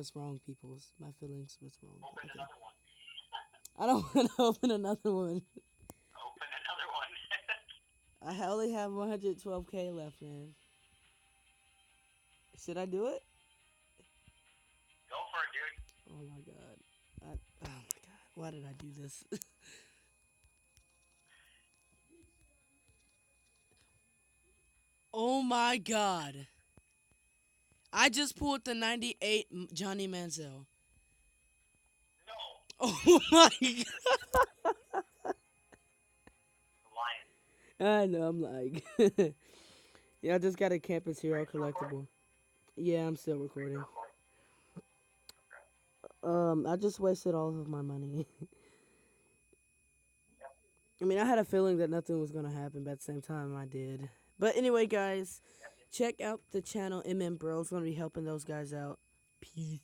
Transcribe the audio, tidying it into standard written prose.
What's wrong, peoples? My feelings. What's wrong? Open Okay. another one. I don't want to open another one. Open another one. I only have 112K left, man. Should I do it? Go for it, dude. Oh my god. Oh my god. Why did I do this? Oh my god. I just pulled the 98 Johnny Manziel. No. Oh my god. The lion. I know, I'm like. Yeah, I just got a Campus Are Hero you still recording? collectible. Yeah, I'm still Are you recording. still recording? Okay. I just wasted all of my money. Yep. I mean, I had a feeling that nothing was gonna happen, but at the same time, I did. But anyway, guys, Yep. check out the channel MM Bro. It's gonna be helping those guys out. Peace.